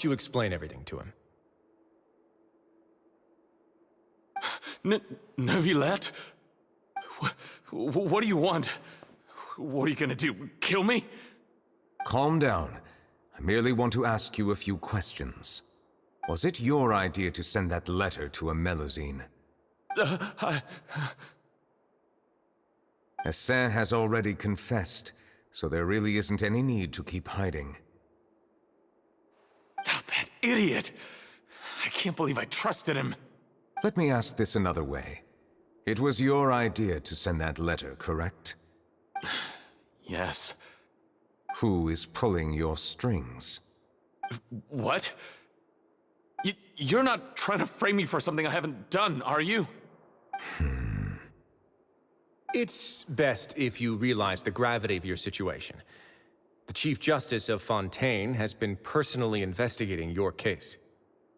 You explain everything to him. Neuvillette? What do you want? What are you gonna do? Kill me? Calm down. I merely want to ask you a few questions. Was it your idea to send that letter to a Melusine? Hassan has already confessed, so there really isn't any need to keep hiding. Oh, that idiot! I can't believe I trusted him. Let me ask this another way. It was your idea to send that letter, correct? Yes. Who is pulling your strings? What? You're not trying to frame me for something I haven't done, are you? It's best if you realize the gravity of your situation. The Chief Justice of Fontaine has been personally investigating your case.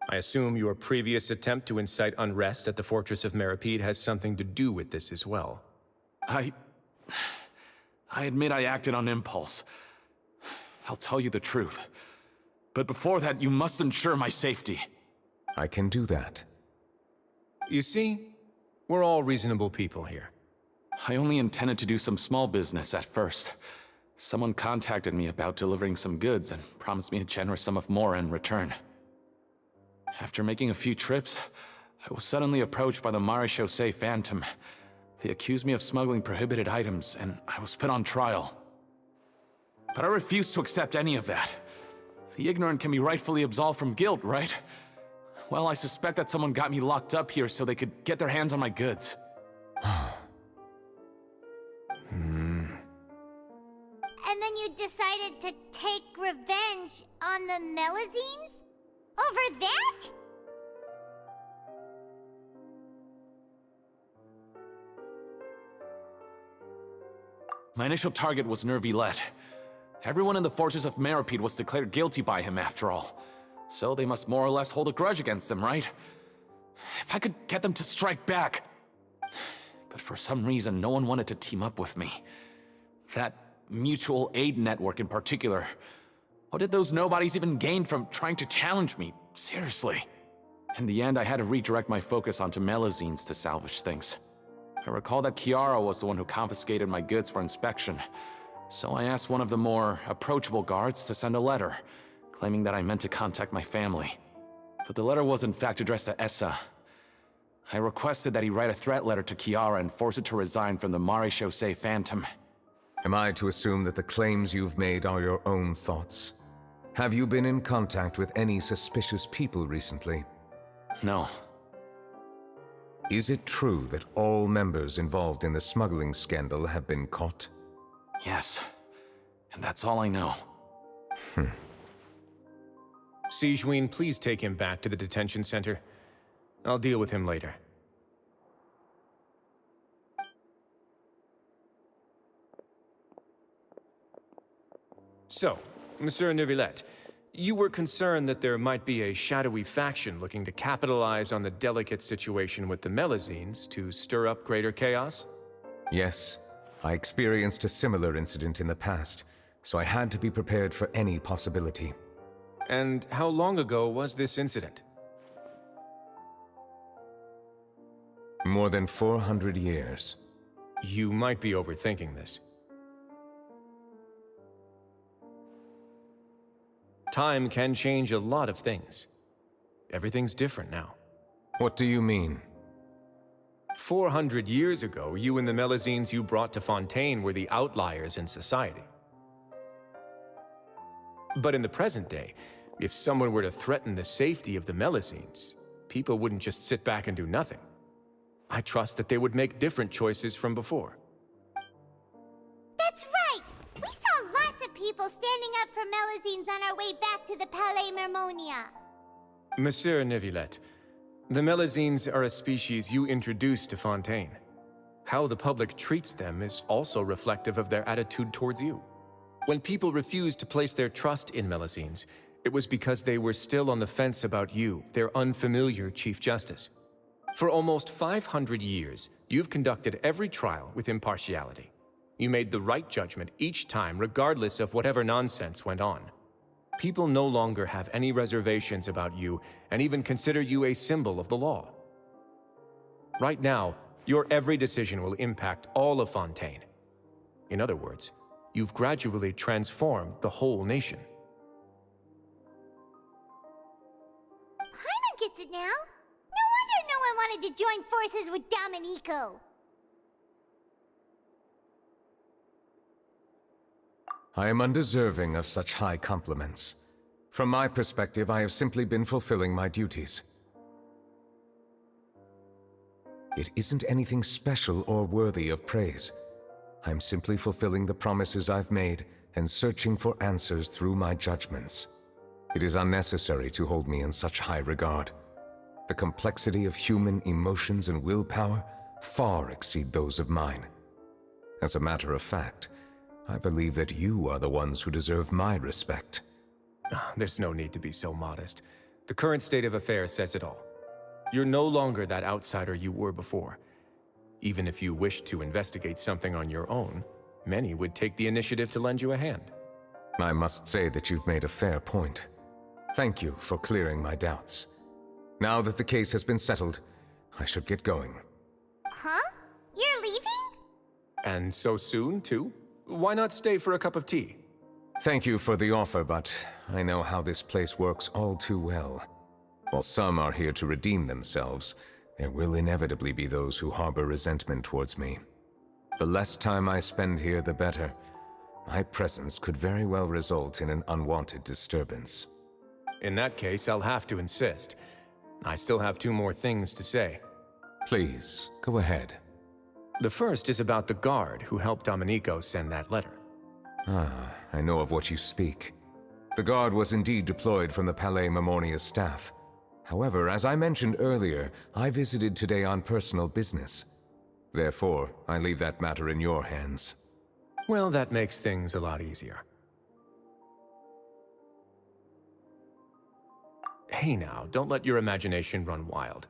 I assume your previous attempt to incite unrest at the Fortress of Meripede has something to do with this as well. I admit I acted on impulse. I'll tell you the truth. But before that, you must ensure my safety. I can do that. You see, we're all reasonable people here. I only intended to do some small business at first. Someone contacted me about delivering some goods and promised me a generous sum of more in return. After making a few trips, I was suddenly approached by the Maréchaussée Phantom. They accused me of smuggling prohibited items, and I was put on trial. But I refused to accept any of that. The ignorant can be rightfully absolved from guilt, right? Well, I suspect that someone got me locked up here so they could get their hands on my goods. And then you decided to take revenge on the Melusines? Over that? My initial target was NEUVILETTE. Everyone in the Fortress of Meripede was declared guilty by him after all. So they must more or less hold a grudge against them, right? If I could get them to strike back. But for some reason, no one wanted to team up with me. That mutual aid network in particular. What did those nobodies even gain from trying to challenge me? Seriously. In the end, I had to redirect my focus onto Melusines to salvage things. I recall that Kiara was the one who confiscated my goods for inspection. So I asked one of the more approachable guards to send a letter, claiming that I meant to contact my family. But the letter was in fact addressed to Essa. I requested that he write a threat letter to Kiara and force her to resign from the Maréchaussée Phantom. Am I to assume that the claims you've made are your own thoughts? Have you been in contact with any suspicious people recently? No. Is it true that all members involved in the smuggling scandal have been caught? Yes. And that's all I know. Sigewinne, please take him back to the detention center. I'll deal with him later. So, Monsieur Neuvillette, you were concerned that there might be a shadowy faction looking to capitalize on the delicate situation with the Melusines to stir up greater chaos? Yes. I experienced a similar incident in the past, so I had to be prepared for any possibility. And how long ago was this incident? More than 400 years. You might be overthinking this. Time can change a lot of things. Everything's different now. What do you mean? 400 years ago, you and the Melusines you brought to Fontaine were the outliers in society. But in the present day, if someone were to threaten the safety of the Melusines, people wouldn't just sit back and do nothing. I trust that they would make different choices from before. That's right! We saw lots of people standing up for Melusines on our way back to the Palais Mermonia. Monsieur Neuvillette, the Melusines are a species you introduced to Fontaine. How the public treats them is also reflective of their attitude towards you. When people refused to place their trust in Melusines, it was because they were still on the fence about you, their unfamiliar Chief Justice. For almost 500 years, you've conducted every trial with impartiality. You made the right judgment each time, regardless of whatever nonsense went on. People no longer have any reservations about you and even consider you a symbol of the law. Right now, your every decision will impact all of Fontaine. In other words, you've gradually transformed the whole nation. Paimon gets it now. No wonder no one wanted to join forces with Domenico. I am undeserving of such high compliments. From my perspective, I have simply been fulfilling my duties. It isn't anything special or worthy of praise. I'm simply fulfilling the promises I've made and searching for answers through my judgments. It is unnecessary to hold me in such high regard. The complexity of human emotions and willpower far exceed those of mine. As a matter of fact, I believe that you are the ones who deserve my respect. There's no need to be so modest. The current state of affairs says it all. You're no longer that outsider you were before. Even if you wished to investigate something on your own, many would take the initiative to lend you a hand. I must say that you've made a fair point. Thank you for clearing my doubts. Now that the case has been settled, I should get going. Huh? You're leaving? And so soon, too? Why not stay for a cup of tea? Thank you for the offer, but I know how this place works all too well. While some are here to redeem themselves, there will inevitably be those who harbor resentment towards me. The less time I spend here, the better. My presence could very well result in an unwanted disturbance. In that case, I'll have to insist. I still have 2 more things to say. Please, go ahead. The first is about the guard who helped Domenico send that letter. I know of what you speak. The guard was indeed deployed from the Palais Memornia's staff. However, as I mentioned earlier, I visited today on personal business. Therefore, I leave that matter in your hands. Well, that makes things a lot easier. Hey now, don't let your imagination run wild.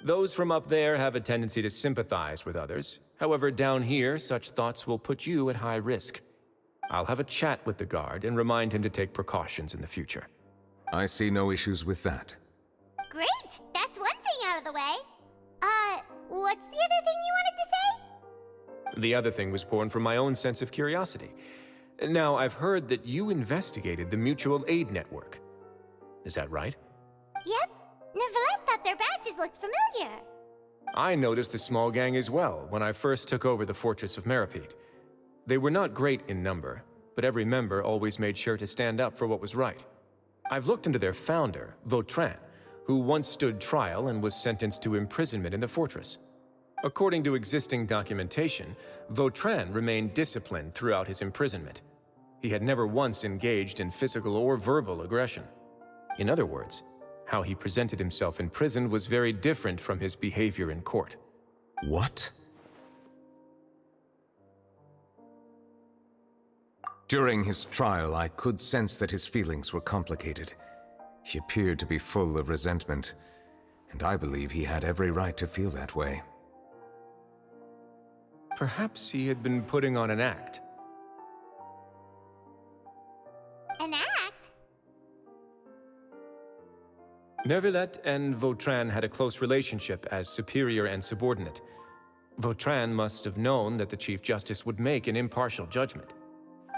Those from up there have a tendency to sympathize with others. However, down here, such thoughts will put you at high risk. I'll have a chat with the guard and remind him to take precautions in the future. I see no issues with that. Great! That's one thing out of the way. What's the other thing you wanted to say? The other thing was born from my own sense of curiosity. Now, I've heard that you investigated the mutual aid network. Is that right? Yep. Neuvillette thought their badges looked familiar. I noticed the small gang as well when I first took over the Fortress of Meripede. They were not great in number, but every member always made sure to stand up for what was right. I've looked into their founder, Vautrin, who once stood trial and was sentenced to imprisonment in the fortress. According to existing documentation, Vautrin remained disciplined throughout his imprisonment. He had never once engaged in physical or verbal aggression. In other words, how he presented himself in prison was very different from his behavior in court. What? During his trial, I could sense that his feelings were complicated. He appeared to be full of resentment, and I believe he had every right to feel that way. Perhaps he had been putting on an act. An act? Neuvillette and Vautrin had a close relationship as superior and subordinate. Vautrin must have known that the Chief Justice would make an impartial judgment.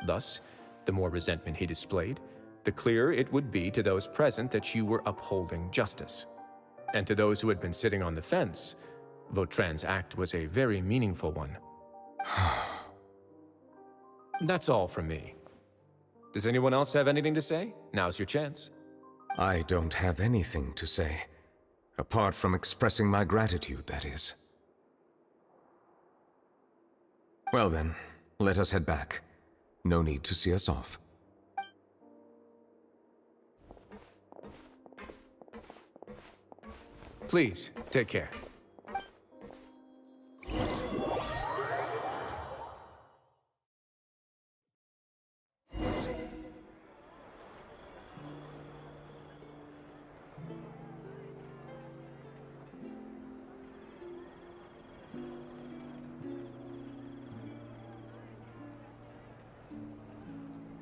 Thus, the more resentment he displayed, the clearer it would be to those present that you were upholding justice. And to those who had been sitting on the fence, Vautrin's act was a very meaningful one. That's all from me. Does anyone else have anything to say? Now's your chance. I don't have anything to say, apart from expressing my gratitude, that is. Well then, let us head back. No need to see us off. Please, take care.